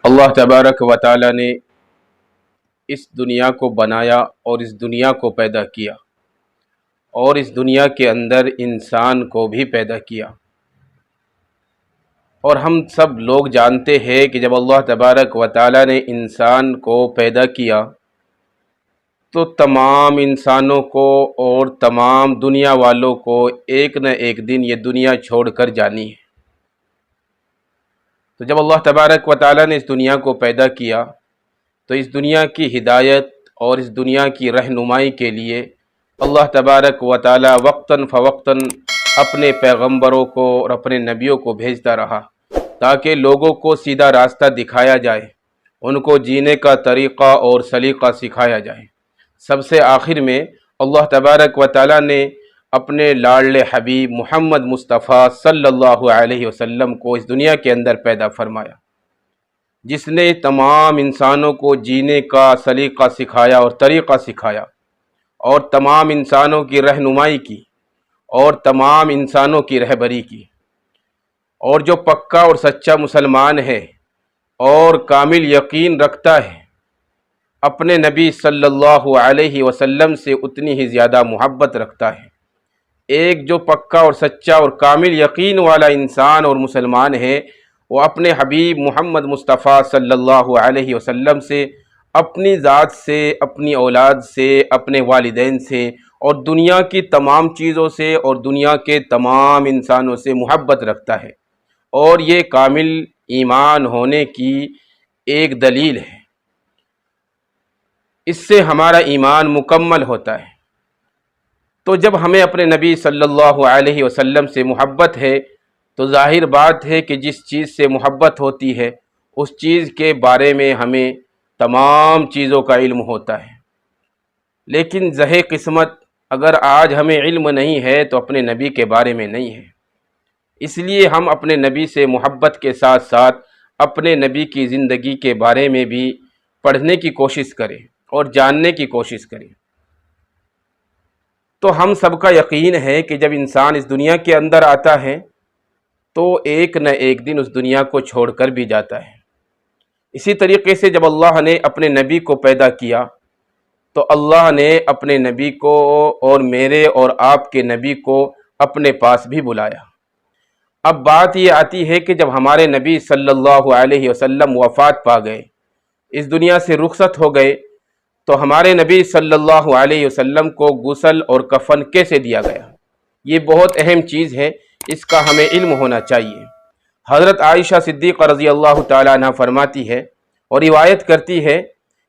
اللہ تبارک و تعالی نے اس دنیا کو بنایا اور اس دنیا کو پیدا کیا، اور اس دنیا کے اندر انسان کو بھی پیدا کیا۔ اور ہم سب لوگ جانتے ہیں کہ جب اللہ تبارک و تعالی نے انسان کو پیدا کیا تو تمام انسانوں کو اور تمام دنیا والوں کو ایک نہ ایک دن یہ دنیا چھوڑ کر جانی ہے۔ تو جب اللہ تبارک و تعالی نے اس دنیا کو پیدا کیا تو اس دنیا کی ہدایت اور اس دنیا کی رہنمائی کے لیے اللہ تبارک و تعالی وقتاً فوقتاً اپنے پیغمبروں کو اور اپنے نبیوں کو بھیجتا رہا تاکہ لوگوں کو سیدھا راستہ دکھایا جائے، ان کو جینے کا طریقہ اور سلیقہ سکھایا جائے۔ سب سے آخر میں اللہ تبارک و تعالی نے اپنے لاڈلے حبیب محمد مصطفیٰ صلی اللہ علیہ وسلم کو اس دنیا کے اندر پیدا فرمایا، جس نے تمام انسانوں کو جینے کا سلیقہ سکھایا اور طریقہ سکھایا، اور تمام انسانوں کی رہنمائی کی اور تمام انسانوں کی رہبری کی۔ اور جو پکا اور سچا مسلمان ہے اور کامل یقین رکھتا ہے، اپنے نبی صلی اللہ علیہ وسلم سے اتنی ہی زیادہ محبت رکھتا ہے۔ ایک جو پکا اور سچا اور کامل یقین والا انسان اور مسلمان ہے، وہ اپنے حبیب محمد مصطفیٰ صلی اللہ علیہ وسلم سے، اپنی ذات سے، اپنی اولاد سے، اپنے والدین سے اور دنیا کی تمام چیزوں سے اور دنیا کے تمام انسانوں سے محبت رکھتا ہے، اور یہ کامل ایمان ہونے کی ایک دلیل ہے۔ اس سے ہمارا ایمان مکمل ہوتا ہے۔ تو جب ہمیں اپنے نبی صلی اللہ علیہ وسلم سے محبت ہے تو ظاہر بات ہے کہ جس چیز سے محبت ہوتی ہے اس چیز کے بارے میں ہمیں تمام چیزوں کا علم ہوتا ہے۔ لیکن زہ قسمت اگر آج ہمیں علم نہیں ہے تو اپنے نبی کے بارے میں نہیں ہے۔ اس لیے ہم اپنے نبی سے محبت کے ساتھ ساتھ اپنے نبی کی زندگی کے بارے میں بھی پڑھنے کی کوشش کریں اور جاننے کی کوشش کریں۔ تو ہم سب کا یقین ہے کہ جب انسان اس دنیا کے اندر آتا ہے تو ایک نہ ایک دن اس دنیا کو چھوڑ کر بھی جاتا ہے۔ اسی طریقے سے جب اللہ نے اپنے نبی کو پیدا کیا تو اللہ نے اپنے نبی کو اور میرے اور آپ کے نبی کو اپنے پاس بھی بلایا۔ اب بات یہ آتی ہے کہ جب ہمارے نبی صلی اللہ علیہ وسلم وفات پا گئے، اس دنیا سے رخصت ہو گئے، تو ہمارے نبی صلی اللہ علیہ وسلم کو غسل اور کفن کیسے دیا گیا؟ یہ بہت اہم چیز ہے، اس کا ہمیں علم ہونا چاہیے۔ حضرت عائشہ صدیقہ رضی اللہ تعالیٰ عنہ فرماتی ہے اور روایت کرتی ہے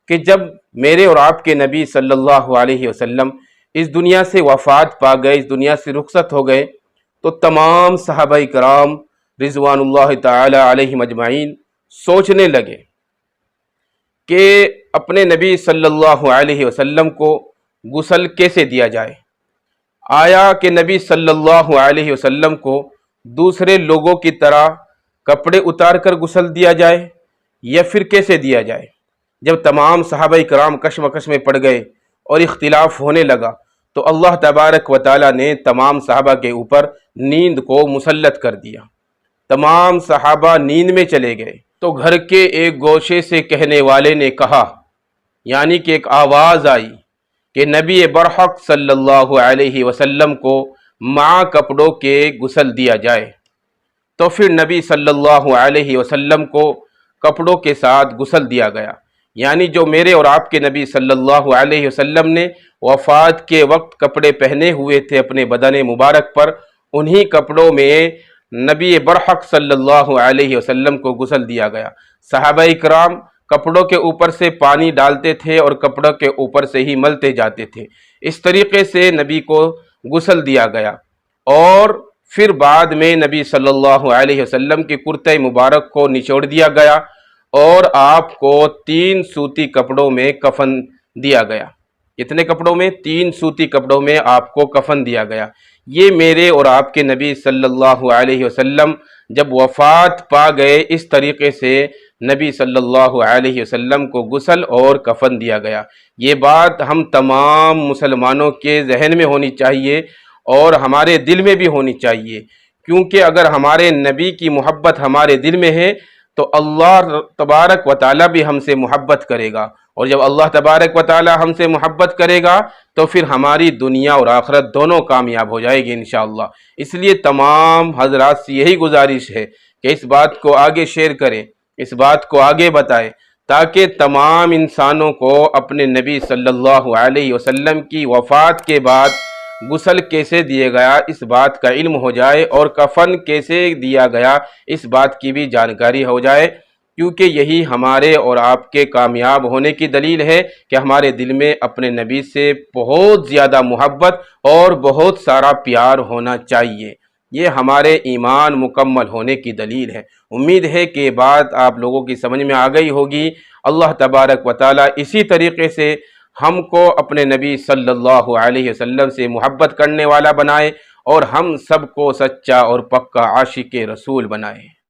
کہ جب میرے اور آپ کے نبی صلی اللہ علیہ وسلم اس دنیا سے وفات پا گئے، اس دنیا سے رخصت ہو گئے، تو تمام صحابہ کرام رضوان اللہ تعالی علیہم اجمعین سوچنے لگے کہ اپنے نبی صلی اللہ علیہ وسلم کو غسل کیسے دیا جائے۔ آیا کہ نبی صلی اللہ علیہ وسلم کو دوسرے لوگوں کی طرح کپڑے اتار کر غسل دیا جائے یا پھر کیسے دیا جائے؟ جب تمام صحابہ کرام کشمکش میں پڑ گئے اور اختلاف ہونے لگا تو اللہ تبارک و تعالی نے تمام صحابہ کے اوپر نیند کو مسلط کر دیا۔ تمام صحابہ نیند میں چلے گئے تو گھر کے ایک گوشے سے کہنے والے نے کہا، یعنی کہ ایک آواز آئی کہ نبی برحق صلی اللہ علیہ وسلم کو مع کپڑوں کے غسل دیا جائے۔ تو پھر نبی صلی اللہ علیہ وسلم کو کپڑوں کے ساتھ غسل دیا گیا، یعنی جو میرے اور آپ کے نبی صلی اللہ علیہ وسلم نے وفات کے وقت کپڑے پہنے ہوئے تھے اپنے بدن مبارک پر، انہی کپڑوں میں نبی برحق صلی اللہ علیہ وسلم کو غسل دیا گیا۔ صحابہ کرام کپڑوں کے اوپر سے پانی ڈالتے تھے اور کپڑوں کے اوپر سے ہی ملتے جاتے تھے۔ اس طریقے سے نبی کو غسل دیا گیا، اور پھر بعد میں نبی صلی اللہ علیہ وسلم کے کرتے مبارک کو نچوڑ دیا گیا اور آپ کو 3 سوتی کپڑوں میں کفن دیا گیا۔ کتنے کپڑوں میں؟ 3 سوتی کپڑوں میں آپ کو کفن دیا گیا۔ یہ میرے اور آپ کے نبی صلی اللہ علیہ وسلم جب وفات پا گئے، اس طریقے سے نبی صلی اللہ علیہ وسلم کو غسل اور کفن دیا گیا۔ یہ بات ہم تمام مسلمانوں کے ذہن میں ہونی چاہیے اور ہمارے دل میں بھی ہونی چاہیے، کیونکہ اگر ہمارے نبی کی محبت ہمارے دل میں ہے تو اللہ تبارک و تعالیٰ بھی ہم سے محبت کرے گا، اور جب اللہ تبارک و تعالیٰ ہم سے محبت کرے گا تو پھر ہماری دنیا اور آخرت دونوں کامیاب ہو جائے گی انشاءاللہ۔ اس لیے تمام حضرات سے یہی گزارش ہے کہ اس بات کو آگے شیئر کریں، اس بات کو آگے بتائیں، تاکہ تمام انسانوں کو اپنے نبی صلی اللہ علیہ وسلم کی وفات کے بعد غسل کیسے دیا گیا اس بات کا علم ہو جائے، اور کفن کیسے دیا گیا اس بات کی بھی جانکاری ہو جائے، کیونکہ یہی ہمارے اور آپ کے کامیاب ہونے کی دلیل ہے کہ ہمارے دل میں اپنے نبی سے بہت زیادہ محبت اور بہت سارا پیار ہونا چاہیے۔ یہ ہمارے ایمان مکمل ہونے کی دلیل ہے۔ امید ہے کہ یہ بات آپ لوگوں کی سمجھ میں آ گئی ہوگی۔ اللہ تبارک و تعالیٰ اسی طریقے سے ہم کو اپنے نبی صلی اللہ علیہ وسلم سے محبت کرنے والا بنائے، اور ہم سب کو سچا اور پکا عاشق رسول بنائے۔